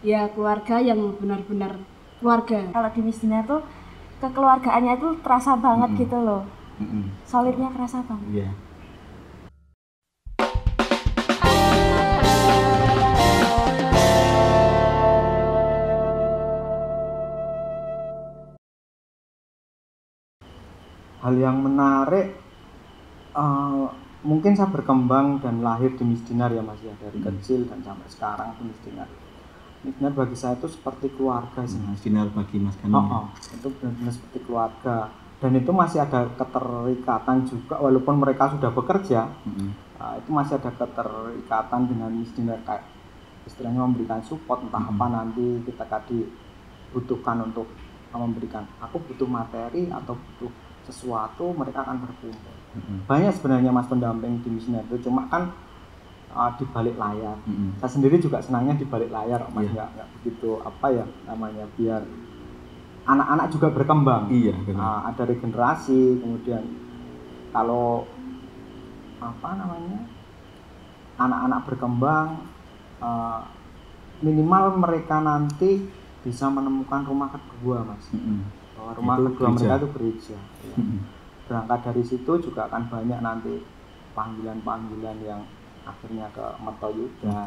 Ya keluarga yang benar-benar keluarga. Kalau di Miss Dinar tuh kekeluargaannya itu terasa banget gitu loh. Solidnya kerasa banget. Iya. Hal yang menarik mungkin saya berkembang dan lahir di Miss Dinar ya Mas ya, dari kecil dan sampai sekarang di Miss Dinar. Miss Dinar bagi saya itu seperti keluarga sih. Miss Dinar bagi Mas Ganu. Itu benar-benar seperti keluarga dan itu masih ada keterikatan juga walaupun mereka sudah bekerja. Itu masih ada keterikatan dengan Miss Dinar, kayak istilahnya memberikan support entah apa nanti kita dibutuhkan untuk memberikan, aku butuh materi atau butuh sesuatu, mereka akan berkumpul. Banyak sebenarnya Mas pendamping di Miss Dinar itu, cuma kan di balik layar. Saya sendiri juga senangnya di balik layar Mas, nggak begitu apa ya namanya, biar anak-anak juga berkembang. Ada regenerasi, kemudian kalau apa namanya anak-anak berkembang, minimal mereka nanti bisa menemukan rumah kedua Mas. Bahwa rumah itu kedua mereka itu gereja. Berangkat dari situ juga akan banyak nanti panggilan-panggilan yang akhirnya ke Mertoyudan.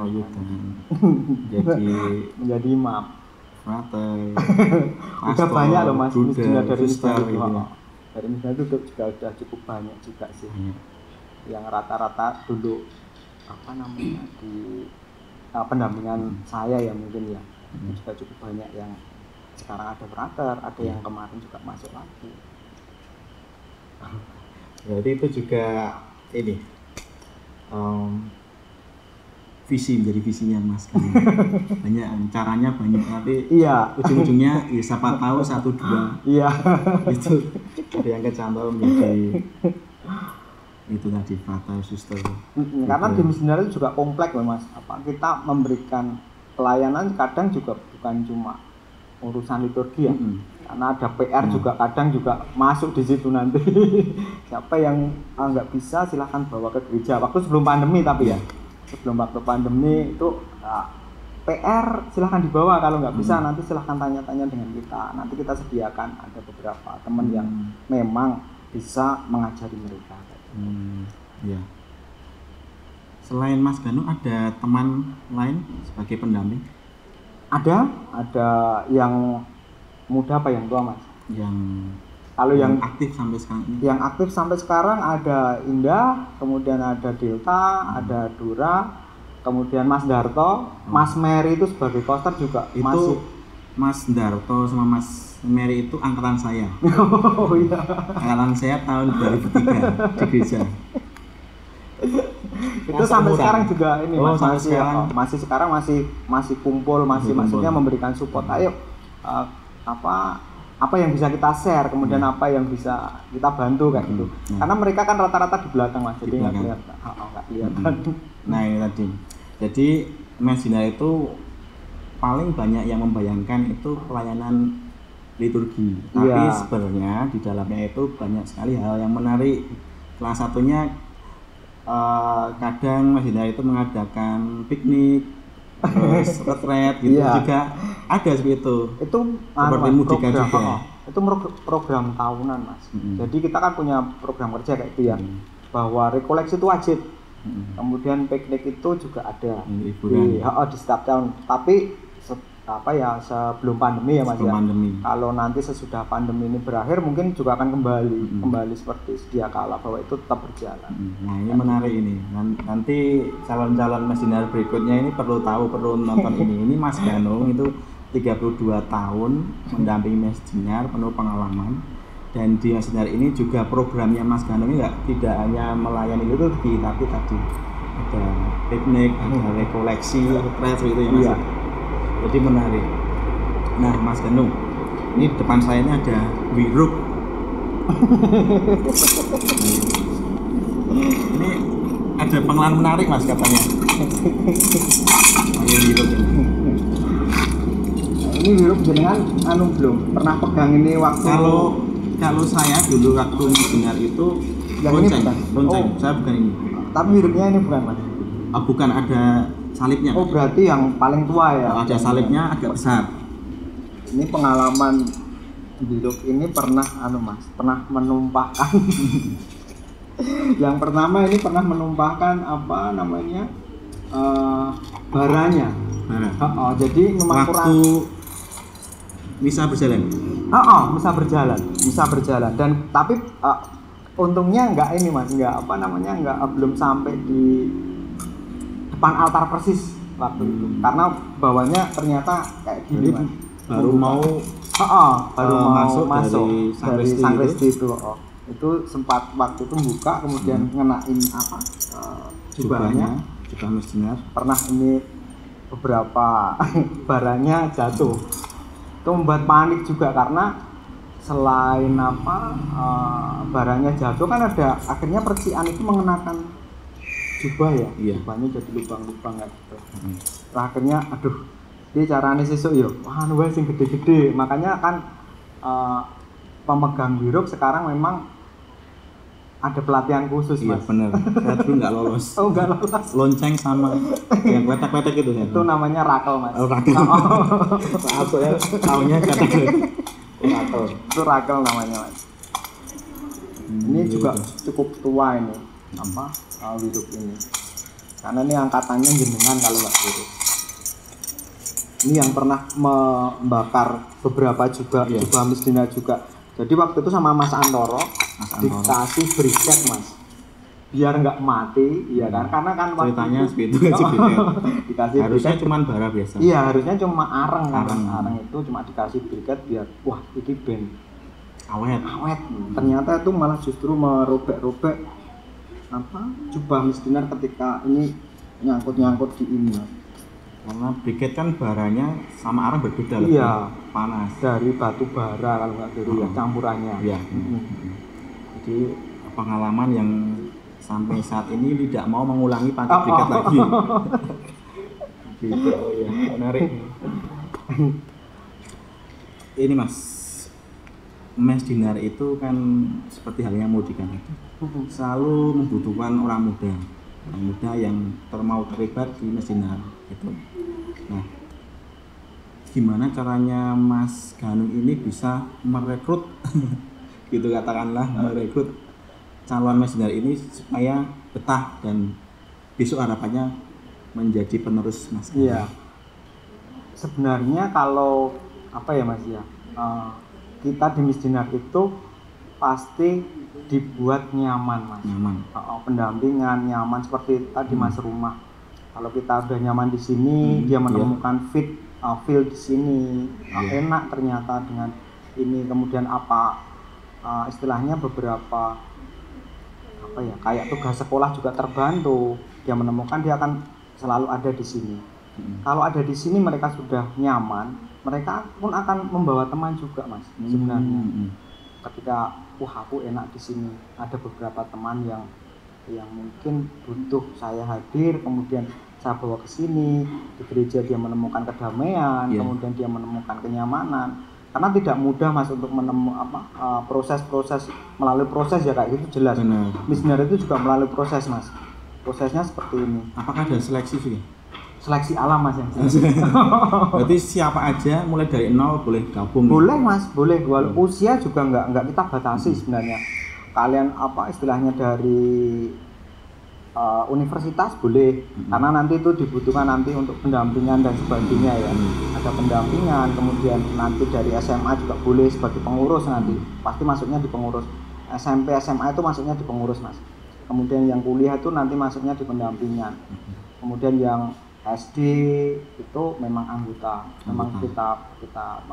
Jadi menjadi imam. Frater. Udah banyak loh Mas, Miss Dinar dari suster itu. gitu. Dari Miss Dinar itu juga udah cukup banyak juga sih. Yang rata-rata dulu apa namanya di pendampingan saya ya mungkin ya. Juga cukup banyak yang sekarang ada frater, ada yang kemarin juga masuk lagi. Berarti itu juga ini visi, menjadi visinya Mas kan. Banyak caranya, banyak, tapi ujung-ujungnya ya siapa tahu 1-2 itu ada yang kecantum menjadi itu tadi frater, suster. Karena di Miss Dinar itu juga kompleks loh Mas. Kita memberikan pelayanan kadang juga bukan cuma urusan liturgi ya. Karena ada PR juga kadang juga masuk di situ nanti. Siapa yang nggak bisa silahkan bawa ke gereja. Waktu sebelum pandemi tapi ya. Sebelum waktu pandemi itu PR silahkan dibawa, kalau nggak bisa nanti silahkan tanya-tanya dengan kita. Nanti kita sediakan ada beberapa teman yang memang bisa mengajari mereka. Iya. Selain Mas Ganu ada teman lain sebagai pendamping? Ada yang muda apa yang tua Mas? Kalau yang aktif sampai sekarang ini? Yang aktif sampai sekarang ada Indah, kemudian ada Delta, ada Dura, kemudian Mas Darto, Mas Mary itu sebagai koster juga itu masih. Mas Darto sama Mas Mary itu angkatan saya. Oh iya. Angkatan saya tahun 2003 di gereja. Itu sampai sekarang juga ini Mas, masih sekarang masih kumpul, maksudnya memberikan support. Ayo apa yang bisa kita share, kemudian apa yang bisa kita bantu kayak gitu. Karena mereka kan rata-rata di belakang Mas, jadi nggak kelihatan. Nah ini tadi. Jadi Miss Dinar itu paling banyak yang membayangkan itu pelayanan liturgi. Tapi sebenarnya di dalamnya itu banyak sekali hal yang menarik. Salah satunya kadang Miss Dinar itu mengadakan piknik, terus retret gitu juga ada seperti itu. Itu seperti Mudika juga. Itu program tahunan Mas. Jadi kita kan punya program kerja kayak itu ya, bahwa rekoleksi itu wajib. Kemudian piknik itu juga ada di setiap tahun. Tapi sebelum pandemi ya Mas ya. Kalau nanti sesudah pandemi ini berakhir mungkin juga akan kembali seperti sedia kala, bahwa itu tetap berjalan. Nah ini menarik ini. Nanti calon-calon Miss Dinar berikutnya ini perlu nonton ini. Ini Mas Ganung itu 32 tahun mendampingi Miss Dinar, penuh pengalaman. Dan di Miss Dinar ini juga programnya Mas Ganung ini tidak hanya melayani liturgi, tapi tadi ada piknik, ada rekoleksi, retret itu ya Mas. Jadi menarik. Nah Mas Ganung, ini di depan saya ini ada Wiruk. Ini ada pengalaman menarik Mas katanya. Wiruk ini. Ini Wiruk jenengan belum pernah pegang ini waktu. Kalau saya dulu waktu Miss Dinar itu lonceng. Saya bukan ini. Tapi Wiruknya ini bukan Mas. Bukan, ada salibnya. Oh berarti yang paling tua ya? Kalau ada salibnya agak besar. Ini pengalaman hidup ini pernah pernah menumpahkan yang pertama ini pernah menumpahkan apa namanya baranya. Jadi memang waktu misa berjalan. Misa berjalan dan tapi untungnya enggak ini Mas, enggak belum sampai di depan altar persis waktu itu. Karena bawahnya ternyata kayak gini Mas. Baru mau masuk dari sakristi itu. Itu sempat waktu itu buka kemudian ngenain jubahnya jubah missioner. Pernah ini beberapa barangnya jatuh. Itu membuat panik juga karena selain barangnya jatuh kan ada akhirnya percikan itu mengenakan jubah ya. Iya. Jubahnya jadi lubang-lubang kayak gitu. Akhirnya aduh, dia caranya sesuk yo. Wah, sing gede-gede. Makanya kan pemegang biruk sekarang memang ada pelatihan khusus, Iya, Mas. bener. Saya dulu nggak lolos. Oh, nggak lolos. Lonceng sama yang kletek-kletek itu ya. Itu namanya rakel, Mas. Oh, rakel. Apa ya? Taunya kletek-kletek. Rakel. Itu rakel namanya, Mas. Ini juga cukup tua ini. Wiruk ini. Karena ini angkatannya jenengan kalau nggak wiruk. Ini yang pernah membakar beberapa juga jubah misdina juga. Jadi waktu itu sama Mas Antoro dikasih briket Mas, biar nggak mati, iya kan? Karena kan ceritanya seperti itu dikasih harusnya briket. cuma bara biasa. Iya, harusnya cuma areng kan. Areng itu cuma dikasih briket biar wah ini band awet. Ternyata itu malah justru merobek-robek jubah misdinar ketika ini nyangkut di ini Mas. Karena briket kan baranya sama arang berbeda. Iya, panas dari batu bara kalau nggak dulu ya campurannya. Iya. Jadi pengalaman yang sampai saat ini tidak mau mengulangi pakai briket lagi. Gitu ya, menarik. Ini Mas, mesdinar itu kan seperti halnya mudikan itu selalu membutuhkan orang muda yang mau terlibat di mesdinar itu. Nah, gimana caranya Mas Ganung ini bisa merekrut gitu katakanlah merekrut calon mesdinar ini supaya betah dan besok harapannya menjadi penerus Mas Ganung? Iya. Sebenarnya kalau Mas ya, kita di mesdinar itu pasti dibuat nyaman Mas. Pendampingan nyaman seperti tadi Mas rumah. Kalau kita udah nyaman di sini, dia menemukan feel di sini, enak ternyata dengan ini. Kemudian istilahnya beberapa kayak tugas sekolah juga terbantu. Dia menemukan dia akan selalu ada di sini. Kalau ada di sini mereka sudah nyaman, mereka pun akan membawa teman juga Mas. Sebenarnya ketika aku enak di sini, ada beberapa teman yang mungkin butuh saya hadir, kemudian saya bawa ke sini. Di gereja dia menemukan kedamaian, kemudian dia menemukan kenyamanan. Karena tidak mudah Mas untuk menemukan proses-proses, melalui proses ya kayak gitu jelas. Missioner itu juga melalui proses Mas. Prosesnya seperti ini. Apakah ada seleksi juga? Seleksi alam Mas yang Berarti siapa aja mulai dari nol boleh gabung? Boleh Mas, boleh. Usia juga nggak kita batasi sebenarnya. Kalian istilahnya dari universitas boleh, karena nanti itu dibutuhkan nanti untuk pendampingan dan sebagainya ya. Ada pendampingan, kemudian nanti dari SMA juga boleh sebagai pengurus nanti. Pasti masuknya di pengurus. SMP, SMA itu masuknya di pengurus Mas. Kemudian yang kuliah itu nanti masuknya di pendampingan. Kemudian yang SD itu memang anggota. Memang kita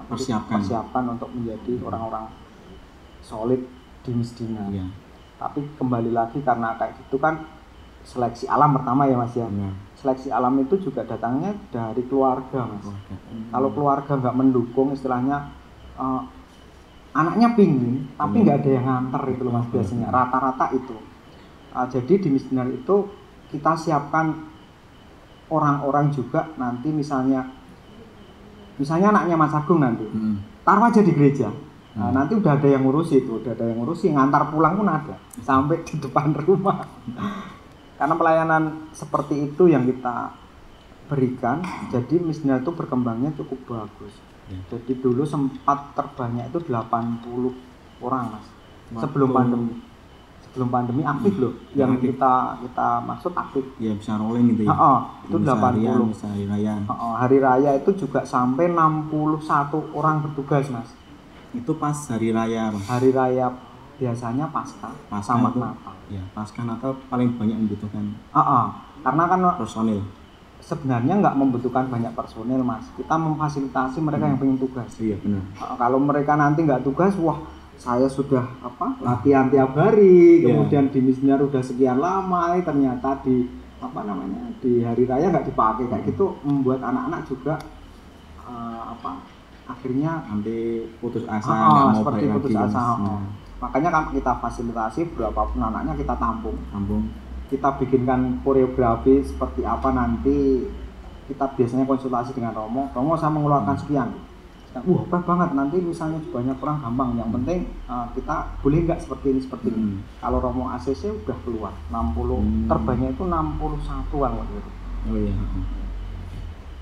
persiapkan untuk menjadi orang-orang solid di mesdinar. Tapi kembali lagi karena kayak gitu kan seleksi alam pertama ya Mas ya. Seleksi alam itu juga datangnya dari keluarga Mas. Kalau keluarga nggak mendukung, istilahnya anaknya pingin tapi nggak ada yang nganter itu loh Mas biasanya. Rata-rata itu. Jadi di mesdinar itu kita siapkan orang-orang juga nanti misalnya anaknya Mas Agung nanti taruh aja di gereja. Nanti udah ada yang ngurusi itu, ngantar pulang pun ada sampai di depan rumah. Karena pelayanan seperti itu yang kita berikan, jadi Misdinar itu berkembangnya cukup bagus. Ya. Jadi dulu sempat terbanyak itu 80 orang mas. Waktu- Sebelum pandemi aktif loh, yang aktif. kita maksud aktif. Ya bisa rolling gitu ya. Itu Bisa harian, 80. bisa hari raya. Hari raya itu juga sampai 61 orang bertugas mas. Itu pas hari raya Mas. Hari raya biasanya pasca sama itu, Natal. ya pasca Natal paling banyak membutuhkan Karena kan personil. sebenarnya nggak membutuhkan banyak personil mas. Kita memfasilitasi mereka yang pengen tugas. Iya benar. Kalau mereka nanti nggak tugas, wah saya sudah latihan tiap hari, Iya. kemudian di Misdinar udah sekian lama, ternyata di di hari raya nggak dipakai kayak gitu, membuat anak-anak juga akhirnya Nanti putus asa nggak mau seperti balik putus lagi. asa. Mas. Nah, Makanya kan kita fasilitasi berapapun anaknya kita tampung. kampung. Kita bikinkan koreografi seperti apa nanti, kita biasanya konsultasi dengan Romo saya mengeluarkan sekian. Wah pas banget, nanti misalnya banyak orang gampang, yang penting kita boleh nggak seperti ini. Kalau Romo ACC udah keluar 60, terbanyak itu 61-an waktu itu. Oh iya.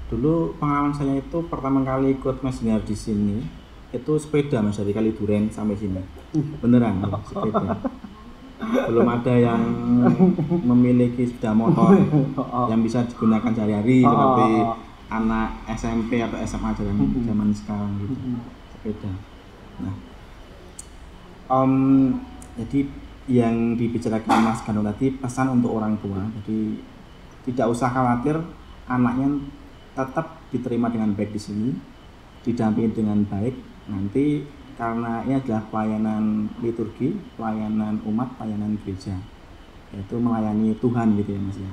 Dulu pengalaman saya itu pertama kali ikut Misdinar di sini itu sepeda Mas dari Kaliduren sampai sini. Beneran ya, sepeda. Belum ada yang memiliki sepeda motor yang bisa digunakan sehari-hari seperti anak SMP atau SMA zaman sekarang gitu. Sepeda. Nah, jadi yang dibicarakan Mas Gano tadi pesan untuk orang tua. Jadi tidak usah khawatir, anaknya tetap diterima dengan baik di sini, didampingi dengan baik. Nanti karena ini adalah pelayanan liturgi, pelayanan umat, pelayanan gereja, yaitu melayani Tuhan gitu ya Mas ya,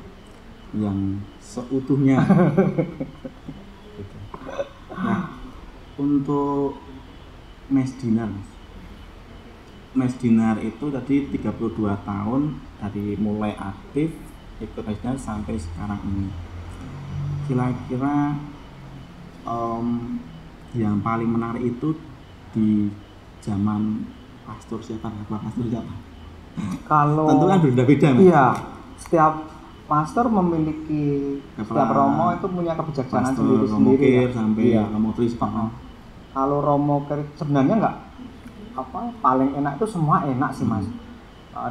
yang seutuhnya. Gitu. Nah, untuk Misdinar itu tadi 32 tahun dari mulai aktif ikut Misdinar sampai sekarang ini. Kira-kira yang paling menarik itu di zaman pastor siapa? Kalau Tentu kan berbeda-beda Mas. iya, setiap pastor memiliki, setiap Romo itu punya kebijaksanaan Pastor sendiri-sendiri Romo Kir ya. sampai Iya. Romo Tris. Kalau Romo Kir sebenarnya nggak paling enak itu semua enak sih mas.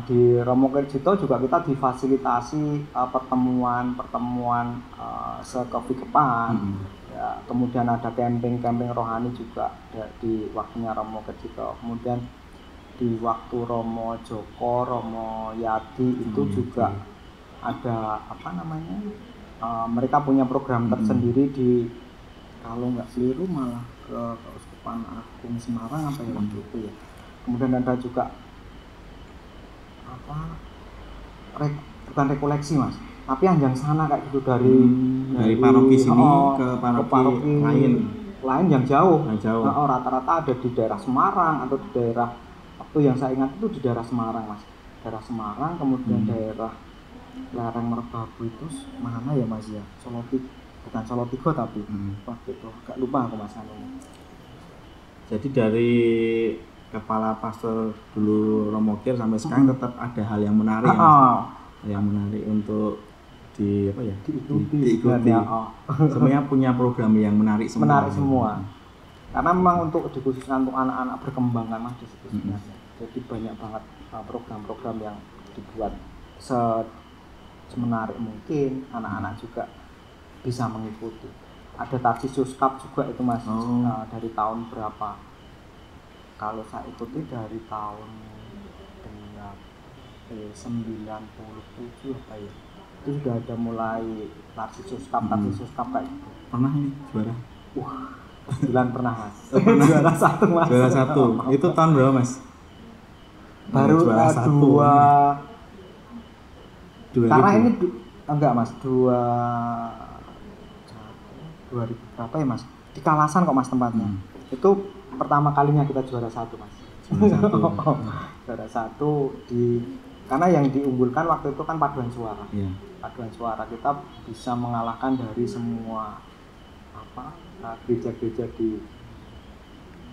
Di Romo Kirjito juga kita difasilitasi pertemuan sekepikepan. Ya, kemudian ada camping rohani juga di waktunya Romo Kirjito. Kemudian di waktu Romo Joko, Romo Yadi itu juga ada mereka punya program tersendiri di, kalau nggak keliru malah ke Keuskupan Agung Semarang apa ya waktu itu ya. Kemudian ada juga bukan rekoleksi mas, tapi anjang sana kayak gitu dari paroki sini ke paroki lain yang jauh. jauh. Rata-rata ada di daerah Semarang atau di daerah, waktu yang saya ingat itu di daerah Semarang mas, daerah Semarang, kemudian daerah Lereng Merbabu itu mana ya mas ya, bukan Solotigo tapi waktu itu agak lupa aku mas. Jadi dari kepala pastor dulu Romo Kir sampai sekarang tetap ada hal yang menarik yang menarik untuk diikuti. Semuanya punya program yang menarik semua. Karena memang untuk dikhususkan untuk anak-anak berkembang kan mas di situ sebenarnya. Jadi banyak banget program-program yang dibuat semenarik mungkin anak-anak juga bisa mengikuti. Ada Tarsius Cup juga itu mas, dari tahun berapa? Kalau saya ikuti dari tahun 97 apa ya, itu sudah ada mulai Tarsius Cup kayak gitu. Pernah ini juara? 9 pernah mas. Juara 1 mas. Juara 1. Itu tahun berapa mas? Baru juara 2. Karena ini enggak mas, 2000 berapa ya mas? Di Kalasan kok mas tempatnya. Itu pertama kalinya kita juara 1 mas. Juara 1 karena yang diunggulkan waktu itu kan paduan suara. Paduan suara kita bisa mengalahkan dari semua gereja-gereja di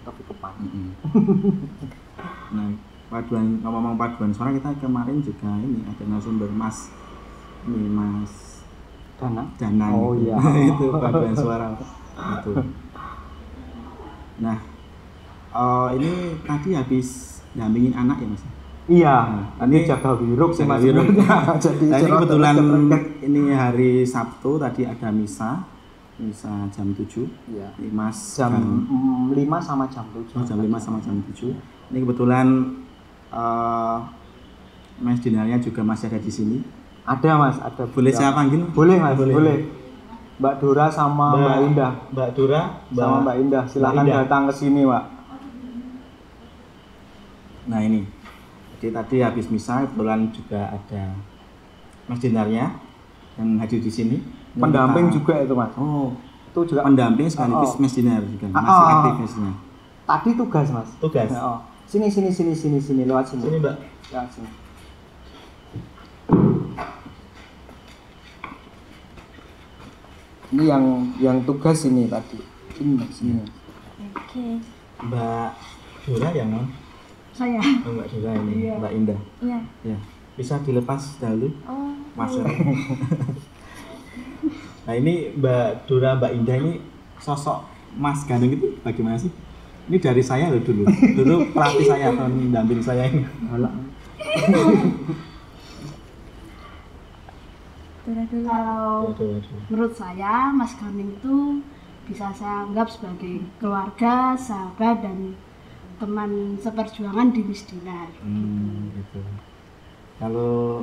Kepikepan. Nah, ngomong paduan suara, kita kemarin juga ini ada narasumber Mas Danang Oh gitu. iya. Itu paduan suara itu. Nah, ini tadi habis dampingin anak ya Mas? Iya, Nah, ini jaga wiruk sih jaga Mas. wiruk. Jadi Nah, ini cerot kebetulan deket-deket. ini hari Sabtu tadi ada misa jam 7. Iya. Ini Mas Jam kan- 5 sama jam 7. jam 5 sama jam 7. Ini kebetulan Mas Dinarnya juga masih ada di sini. Ada Mas, ada. Boleh saya panggil? Boleh Mas, Boleh. boleh. Mbak Dora sama Mbak Indah. Mbak Dora, Sama Mbak Indah, silakan Indah. datang ke sini, Pak. Nah ini, jadi tadi habis misa kebetulan juga ada Mas Dinarnya yang hadir di sini. Ini Pendamping kita- juga itu, Mas. Oh, Itu juga pendamping sekaligus Oh. Mas Dinar juga masih aktif Masnya. tadi tugas, Mas. Tugas. Oh. Sini lewat sini. Sini Mbak. Lewat sini. Ini yang tugas ini tadi. Sini. Oke. Mbak Dora yang mana? Saya. Oh, Mbak Dora ini, Iya. Mbak Indah. Iya. Ya, bisa dilepas dahulu, Oh. Mas. iya. Nah ini Mbak Dora, Mbak Indah ini sosok Mas Ganung itu bagaimana sih? Ini dari saya loh dulu. Dulu pelatih saya atau pendamping saya ini. Alah. Dora dulu. Kalau Waduh, waduh. menurut saya Mas Ganing itu bisa saya anggap sebagai keluarga, sahabat dan teman seperjuangan di Miss Dinar. Gitu. Kalau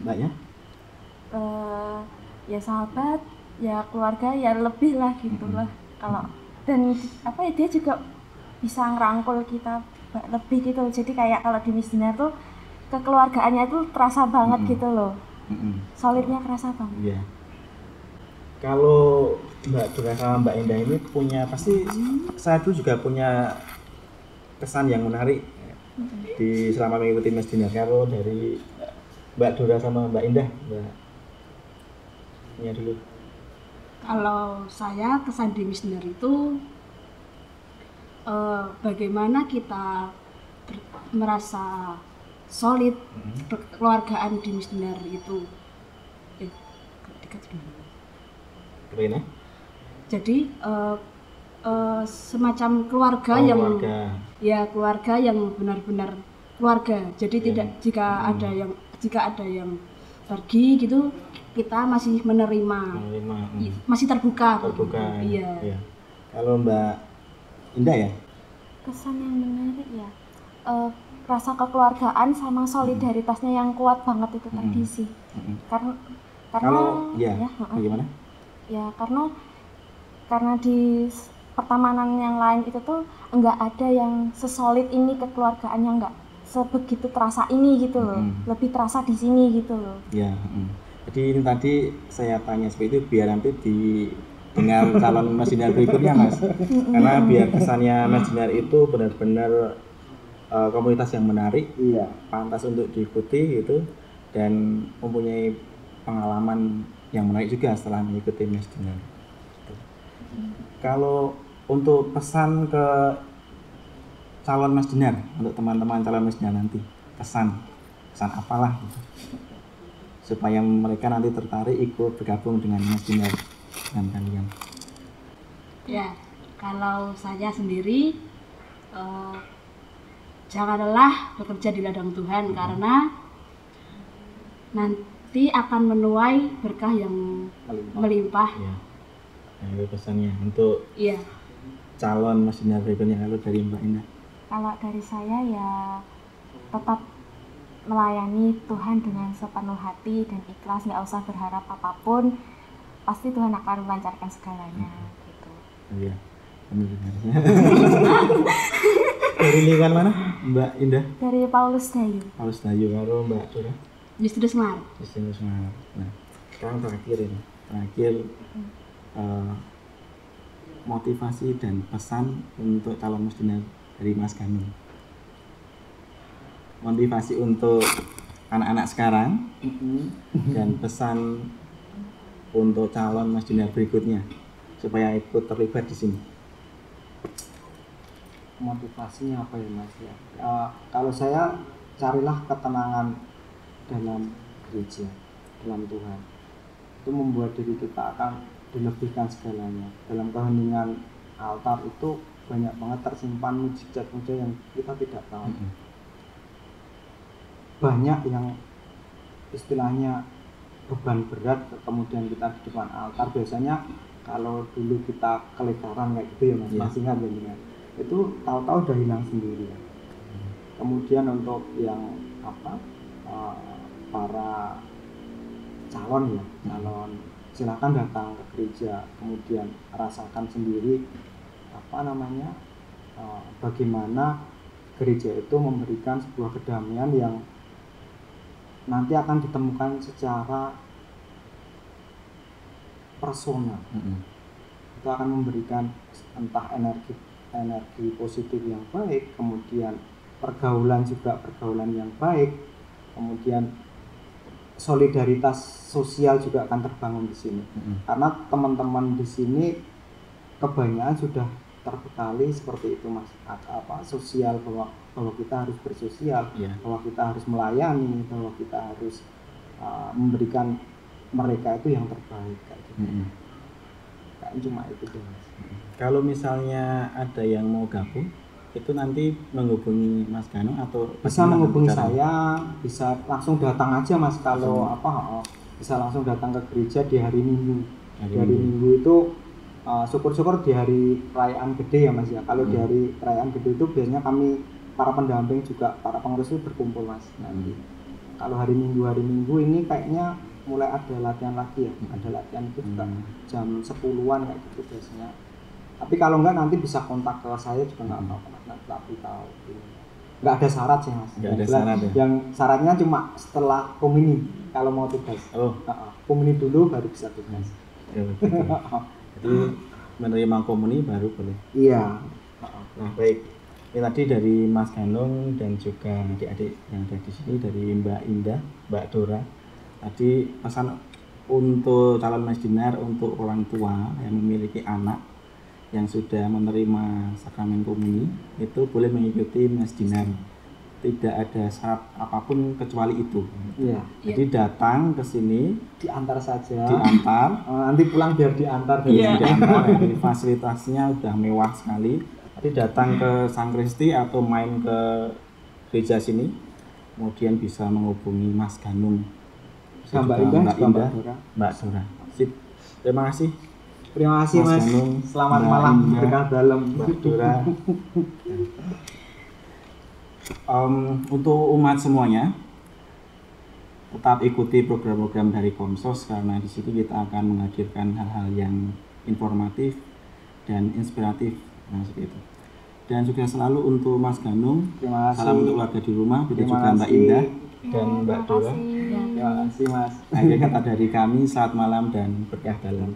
Mbak ya? Ya sahabat, ya keluarga, ya lebih lah gitu lah. Kalau dan apa ya, dia juga bisa ngerangkul kita lebih gitu. Jadi kayak kalau di Miss Dinar tuh kekeluargaannya itu terasa banget gitu loh. Solidnya kerasa banget. Iya. Kalau Mbak Dora sama Mbak Indah ini punya, pasti saya dulu juga punya kesan yang menarik di selama mengikuti Miss Dinar. Kalau dari Mbak Dora sama Mbak Indah, Mbak Nia dulu. Kalau saya kesan di Miss Dinar itu bagaimana kita merasa solid kekeluargaan di Miss Dinar itu. Dekat dulu. Keren ya? Jadi semacam keluarga Oh, yang keluarga. ya keluarga yang benar-benar keluarga. Jadi Iya. tidak jika ada yang pergi gitu, kita masih menerima, masih terbuka. Terbuka. Iya. Iya. Kalau Mbak Indah ya? Kesan yang menarik ya, rasa kekeluargaan sama solidaritasnya yang kuat banget itu tadi sih. Karena Kalau ya, heeh. bagaimana? Ya karena di pertemanan yang lain itu tuh enggak ada yang sesolid ini, kekeluargaannya enggak sebegitu terasa ini gitu loh. Lebih terasa di sini gitu loh. Ya. Jadi ini tadi saya tanya seperti itu biar nanti didengar calon Mas Dinar berikutnya Mas. Karena biar kesannya Mas Dinar itu benar-benar komunitas yang menarik, Iya. pantas untuk diikuti gitu, dan mempunyai pengalaman yang menarik juga setelah mengikuti Mas Dinar. Kalau untuk pesan ke calon Mas Dinar, untuk teman-teman calon Mas Dinar nanti, pesan apalah gitu, supaya mereka nanti tertarik ikut bergabung dengan Mas Dinar dan kalian. Ya, kalau saya sendiri jangan lelah bekerja di ladang Tuhan karena nanti akan menuai berkah yang melimpah. Ya. Nah, itu pesannya untuk Iya. calon Mas Dinar berikutnya. Kalau dari Mbak Indah? Kalau dari saya ya tetap melayani Tuhan dengan sepenuh hati dan ikhlas, nggak usah berharap apapun, pasti Tuhan akan melancarkan segalanya gitu. Iya. Dari lingkungan mana Mbak Indah? Dari Paulus Dayu. Paulus Dayu. Kalau Mbak Dora? Justru Semar. Justinus Semangat. Nah, sekarang terakhir ini, motivasi dan pesan untuk calon Mas Dinar dari Mas Ganung. Motivasi untuk anak-anak sekarang dan pesan untuk calon Mas Dinar berikutnya supaya ikut terlibat di sini. Motivasinya apa ya Mas ya? Kalau saya carilah ketenangan dalam gereja, dalam Tuhan. Itu itu membuat diri kita akan dilebihkan segalanya. Dalam keheningan altar itu banyak banget tersimpan mujizat-mujizat yang kita tidak tahu. Banyak yang istilahnya beban berat, kemudian kita di depan altar. Biasanya kalau dulu kita kelegaran kayak gitu ya mas, masih ingat ya, itu tahu-tahu udah hilang sendiri. Kemudian untuk yang para calon silakan datang ke gereja, kemudian rasakan sendiri bagaimana gereja itu memberikan sebuah kedamaian yang nanti akan ditemukan secara personal. Itu akan memberikan entah energi positif yang baik, kemudian pergaulan yang baik, kemudian solidaritas sosial juga akan terbangun di sini. Karena teman-teman di sini kebanyakan sudah terbekali seperti itu mas, sosial, bahwa kita harus bersosial, bahwa kita harus melayani, bahwa kita harus memberikan mereka itu yang terbaik kayak gitu. Kayak cuma itu deh mas. Kalau misalnya ada yang mau gabung, itu nanti menghubungi Mas Ganung atau bisa menghubungi saya, bisa langsung datang aja mas. Kalau bisa langsung datang ke gereja di hari Minggu. Minggu itu syukur-syukur di hari perayaan gede ya mas ya. Kalau di hari perayaan gede itu biasanya kami para pendamping juga para pengurus itu berkumpul mas nanti. Kalau hari Minggu ini kayaknya mulai ada latihan lagi ya. Ada latihan itu juga jam 10-an kayak gitu biasanya. Tapi kalau enggak nanti bisa kontak ke saya juga nggak apa-apa mas. Tapi tahu nggak ada syarat sih mas. Nggak ada syarat ya? Yang syaratnya cuma setelah komuni kalau mau tugas. Komuni dulu baru bisa tugas. Jadi menerima komuni baru boleh. Iya. Nah baik, ini tadi dari Mas Ganung dan juga adik-adik yang ada di sini, dari Mbak Indah, Mbak Dora. Tadi pesan untuk calon masdinar, untuk orang tua yang memiliki anak yang sudah menerima sakramen komuni, itu boleh mengikuti masdinar. Tidak ada syarat apapun kecuali itu. Iya. Jadi datang ke sini, diantar saja. Diantar. Nanti pulang biar diantar. Diantar. Jadi fasilitasnya udah mewah sekali. Jadi datang ke Sang Kristi atau main ke gereja sini, kemudian bisa menghubungi Mas Ganung, Mbak Indah, Mbak Dora. Sip. Terima kasih. Terima kasih Mas. Ganung, selamat malam, berkah dalam. Mbak Dora. Untuk umat semuanya, tetap ikuti program-program dari Komsos, karena di sini kita akan menghadirkan hal-hal yang informatif dan inspiratif, seperti itu. Dan juga selalu untuk Mas Ganung, salam untuk keluarga di rumah, begitu juga Mbak Indah dan Mbak Dora. Terima kasih Mas. Akhir kata dari kami, selamat malam dan berkah dalam.